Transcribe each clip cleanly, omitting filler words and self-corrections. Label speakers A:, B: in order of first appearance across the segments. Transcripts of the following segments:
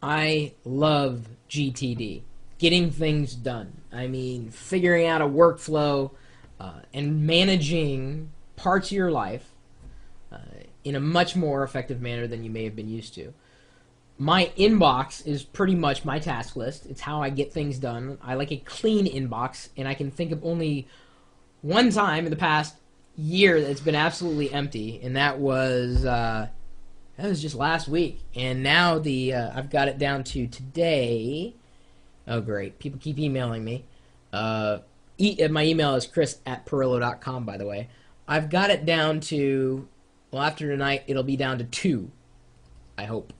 A: I love GTD, getting things done. I mean, figuring out a workflow and managing parts of your life uh, in a much more effective manner than you may have been used to. My inbox is pretty much my task list. It's how I get things done. I like a clean inbox, and I can think of only one time in the past year that it's been absolutely empty, and that was just last week. And now I've got it down to today. Oh, great. People keep emailing me. My email is chris@perillo.com, by the way. I've got it down to, well, after tonight, it'll be down to 2, I hope.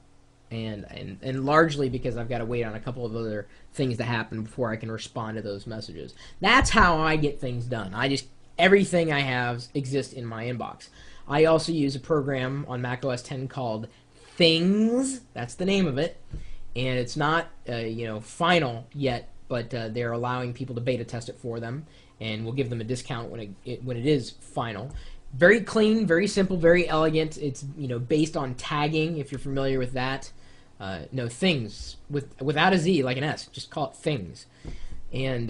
A: And largely because I've got to wait on a couple of other things to happen before I can respond to those messages. That's how I get things done. Everything I have exists in my inbox. I also use a program on Mac OS X called Things. That's the name of it, and it's not final yet, but they're allowing people to beta test it for them, and we'll give them a discount when it is final. Very clean, very simple, very elegant. It's based on tagging, if you're familiar with that. No, Things without a Z, like an S. Just call it Things. And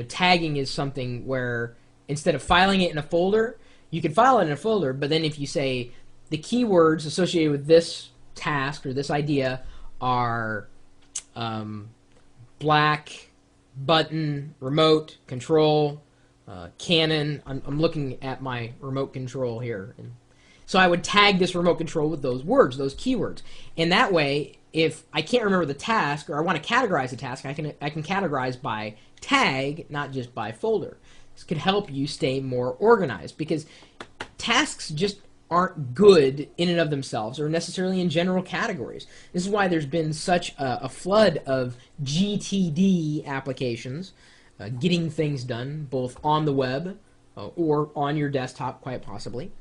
A: tagging is something where instead of filing it in a folder, you can file it in a folder, but then if you say the keywords associated with this task or this idea are black, button, remote, control, Canon. I'm looking at my remote control here. And so I would tag this remote control with those words, those keywords. And that way, if I can't remember the task or I want to categorize the task, I can categorize by tag, not just by folder. This could help you stay more organized because tasks just aren't good in and of themselves or necessarily in general categories. This is why there's been such a flood of GTD applications, getting things done, both on the web or on your desktop, quite possibly.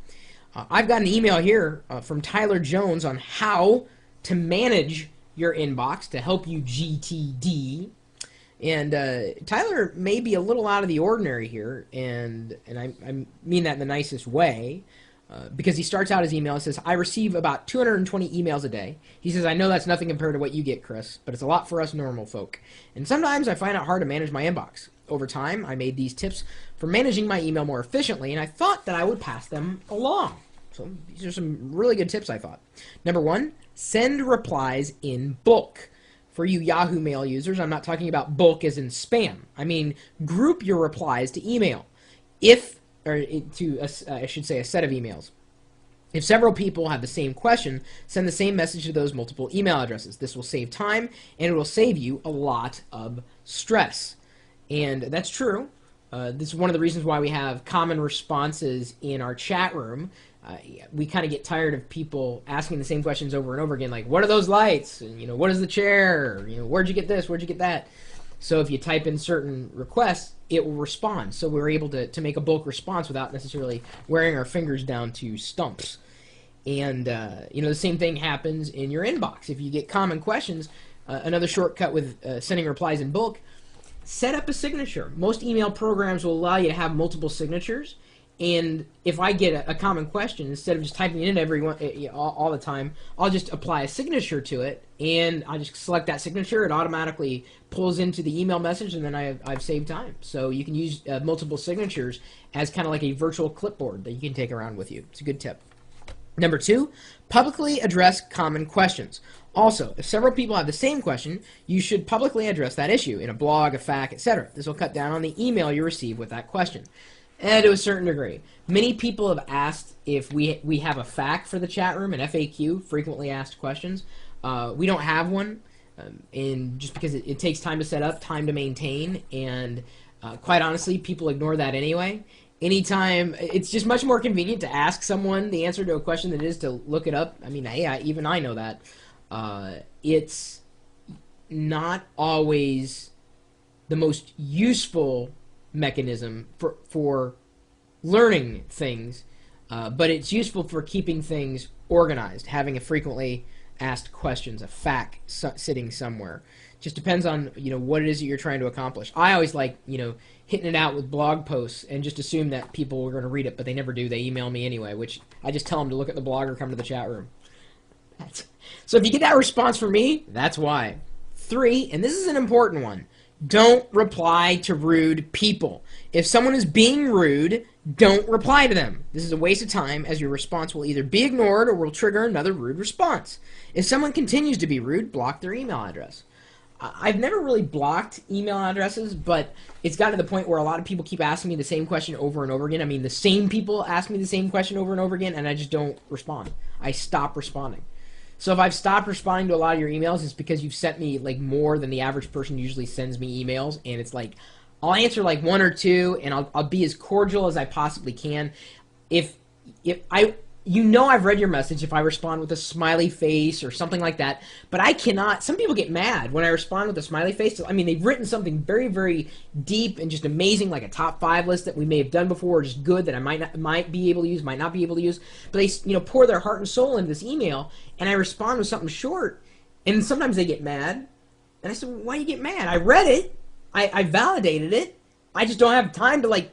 A: I've got an email here from Tyler Jones on how to manage your inbox to help you GTD. And Tyler may be a little out of the ordinary here, and I mean that in the nicest way, because he starts out his email and says, I receive about 220 emails a day. He says, I know that's nothing compared to what you get, Chris, but it's a lot for us normal folk. And sometimes I find it hard to manage my inbox. Over time, I made these tips for managing my email more efficiently, and I thought that I would pass them along. So these are some really good tips, I thought. Number 1, send replies in bulk. For you Yahoo Mail users, I'm not talking about bulk as in spam. I mean, group your replies to email. I should say a set of emails. If several people have the same question, send the same message to those multiple email addresses. This will save time, and it will save you a lot of stress. And that's true. This is one of the reasons why we have common responses in our chat room. We kind of get tired of people asking the same questions over and over again, like, what are those lights? And, what is the chair? Where'd you get this? Where'd you get that? So if you type in certain requests, it will respond. So we're able to make a bulk response without necessarily wearing our fingers down to stumps. And, the same thing happens in your inbox. If you get common questions, another shortcut with sending replies in bulk, set up a signature. Most email programs will allow you to have multiple signatures. And if I get a common question, instead of just typing it in all the time, I'll just apply a signature to it, and I just select that signature. It automatically pulls into the email message, and then I've saved time. So you can use multiple signatures as kind of like a virtual clipboard that you can take around with you. It's a good tip. Number 2, publicly address common questions. Also, if several people have the same question, you should publicly address that issue in a blog, a FAQ, etc. This will cut down on the email you receive with that question. And to a certain degree. Many people have asked if we have a FAQ for the chat room, an FAQ, frequently asked questions. We don't have one, and just because it takes time to set up, time to maintain, and quite honestly, people ignore that anyway. Anytime, it's just much more convenient to ask someone the answer to a question than it is to look it up. I mean, hey, even I know that. It's not always the most useful mechanism for learning things, but it's useful for keeping things organized, having a frequently asked questions, a FAQ sitting somewhere. Just depends on what it is that you're trying to accomplish. I always like hitting it out with blog posts and just assume that people are going to read it, but they never do. They email me anyway, which I just tell them to look at the blog or come to the chat room. So if you get that response from me, that's why. 3, and this is an important one, don't reply to rude people. If someone is being rude, don't reply to them. This is a waste of time, as your response will either be ignored or will trigger another rude response. If someone continues to be rude, block their email address. I've never really blocked email addresses, but it's gotten to the point where a lot of people keep asking me the same question over and over again. I mean, the same people ask me the same question over and over again, and I just don't respond. I stop responding. So if I've stopped responding to a lot of your emails, it's because you've sent me like more than the average person usually sends me emails, and it's like I'll answer like 1 or 2, and I'll be as cordial as I possibly can. If I've read your message if I respond with a smiley face or something like that, but I cannot. Some people get mad when I respond with a smiley face. I mean, they've written something very, very deep and just amazing, like a top 5 list that we may have done before, or just good that I might be able to use, might not be able to use. But they pour their heart and soul into this email, and I respond with something short, and sometimes they get mad. And I said, well, why do you get mad? I read it, I validated it. I just don't have time to like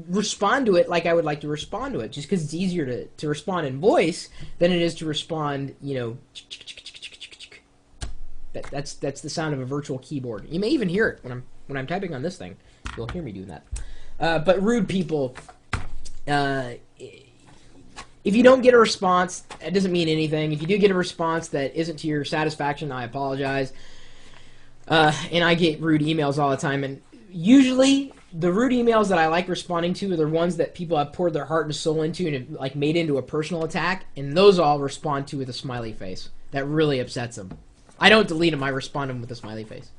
A: respond to it like I would like to respond to it, just because it's easier to respond in voice than it is to respond, that's the sound of a virtual keyboard. You may even hear it when I'm typing on this thing. You'll hear me doing that. But rude people, if you don't get a response, it doesn't mean anything. If you do get a response that isn't to your satisfaction, I apologize. And I get rude emails all the time, and usually the rude emails that I like responding to are the ones that people have poured their heart and soul into and like made into a personal attack, and those I'll respond to with a smiley face. That really upsets them. I don't delete them, I respond to them with a smiley face.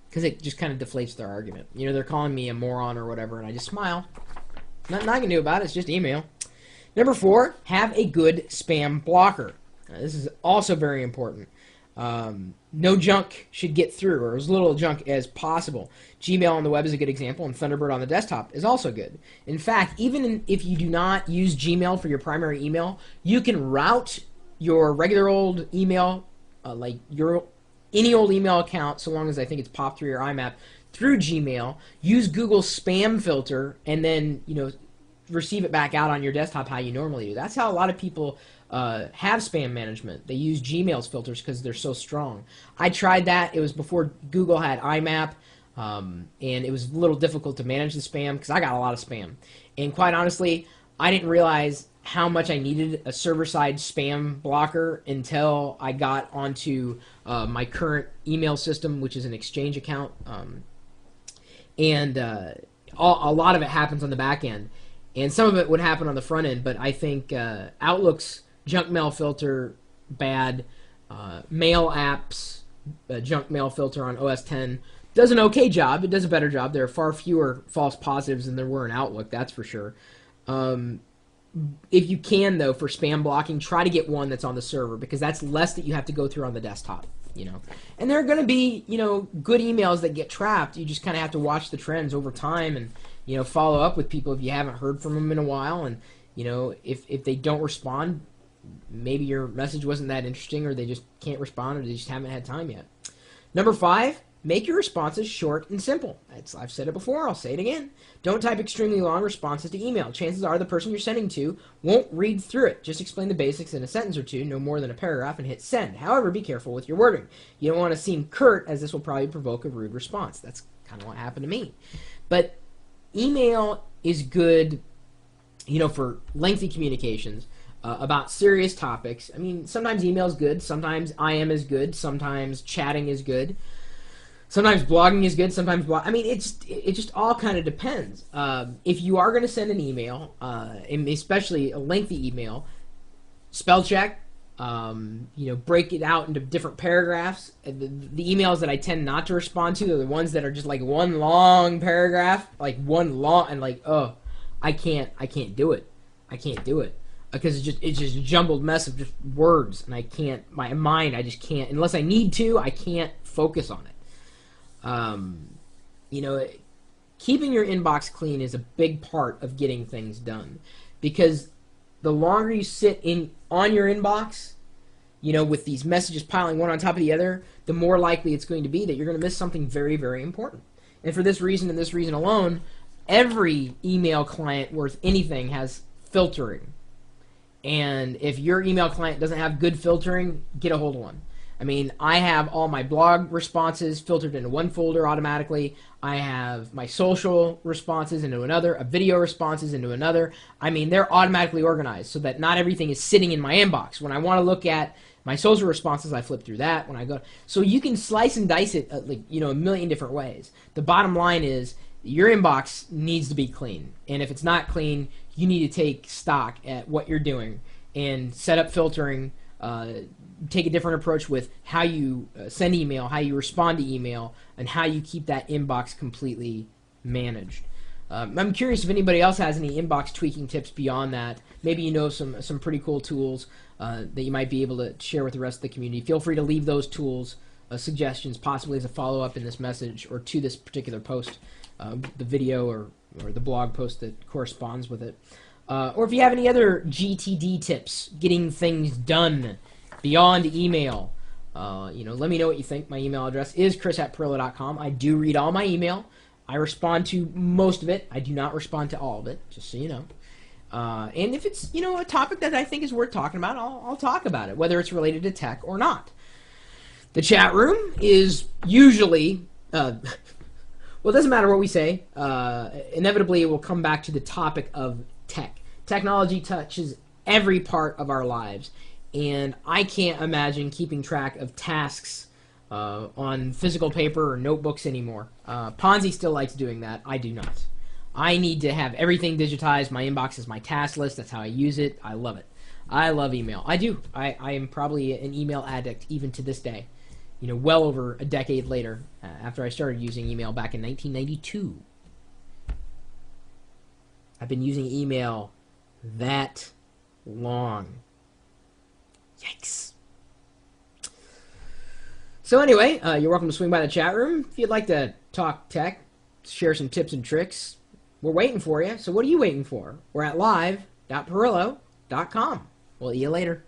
A: Because it just kind of deflates their argument. They're calling me a moron or whatever, and I just smile. Nothing I can do about it, it's just email. Number 4, have a good spam blocker. This is also very important. No junk should get through, or as little junk as possible. Gmail on the web is a good example, and Thunderbird on the desktop is also good. In fact, even if you do not use Gmail for your primary email, you can route your regular old email, like any old email account, so long as I think it's POP3 or IMAP, through Gmail. Use Google's spam filter, and then receive it back out on your desktop how you normally do. That's how a lot of people have spam management. They use Gmail's filters because they're so strong. I tried that. It was before Google had IMAP, and it was a little difficult to manage the spam because I got a lot of spam. And quite honestly, I didn't realize how much I needed a server-side spam blocker until I got onto my current email system, which is an Exchange account. A lot of it happens on the back end. And some of it would happen on the front end, but I think Outlook's junk mail filter, bad. Mail apps, junk mail filter on OS X does an okay job. It does a better job. There are far fewer false positives than there were in Outlook, that's for sure. If you can, though, for spam blocking, try to get one that's on the server, because that's less that you have to go through on the desktop. And there are going to be, good emails that get trapped. You just kind of have to watch the trends over time and, follow up with people if you haven't heard from them in a while. And, if they don't respond, maybe your message wasn't that interesting, or they just can't respond, or they just haven't had time yet. Number 5, make your responses short and simple. I've said it before, I'll say it again. Don't type extremely long responses to email. Chances are the person you're sending to won't read through it. Just explain the basics in a sentence or two, no more than a paragraph, and hit send. However, be careful with your wording. You don't want to seem curt, as this will probably provoke a rude response. That's kind of what happened to me. But email is good, for lengthy communications about serious topics. I mean, sometimes email is good, sometimes IM is good, sometimes chatting is good. Sometimes blogging is good, sometimes it just all kind of depends. If you are going to send an email, and especially a lengthy email, spell check, break it out into different paragraphs. The emails that I tend not to respond to are the ones that are just like one long paragraph, like one long, and like, oh, I can't do it. I can't do it. Because it's just a jumbled mess of just words, and I can't, my mind, I just can't, unless I need to, I can't focus on it. Keeping your inbox clean is a big part of getting things done, because the longer you sit on your inbox, with these messages piling one on top of the other, the more likely it's going to be that you're going to miss something very, very important. And for this reason and this reason alone, every email client worth anything has filtering. And if your email client doesn't have good filtering, get a hold of one. I mean, I have all my blog responses filtered into one folder automatically. I have my social responses into another, a video responses into another. I mean, they're automatically organized so that not everything is sitting in my inbox. When I want to look at my social responses, I flip through that. When I go, so you can slice and dice it like, you know, a million different ways. The bottom line is your inbox needs to be clean, and if it's not clean, you need to take stock at what you're doing and set up filtering. Take a different approach with how you send email, how you respond to email, and how you keep that inbox completely managed. I'm curious if anybody else has any inbox tweaking tips beyond that. Maybe you know some pretty cool tools that you might be able to share with the rest of the community. Feel free to leave those tools, suggestions, possibly as a follow-up in this message or to this particular post, the video or the blog post that corresponds with it. Or if you have any other GTD tips, getting things done beyond email, you know, let me know what you think. My email address is chris@perillo.com. I do read all my email. I respond to most of it. I do not respond to all of it, just so you know. And if it's, you know, a topic that I think is worth talking about, I'll talk about it, whether it's related to tech or not. The chat room is usually, well, it doesn't matter what we say. Inevitably, it will come back to the topic of tech. Technology touches every part of our lives. And I can't imagine keeping track of tasks on physical paper or notebooks anymore. Ponzi still likes doing that. I do not. I need to have everything digitized. My inbox is my task list. That's how I use it. I love it. I love email. I do. I am probably an email addict even to this day. You know, well over a decade later, after I started using email back in 1992. I've been using email that long. Yikes. So anyway, you're welcome to swing by the chat room. If you'd like to talk tech, share some tips and tricks, we're waiting for you. So what are you waiting for? We're at live.perillo.com. We'll see you later.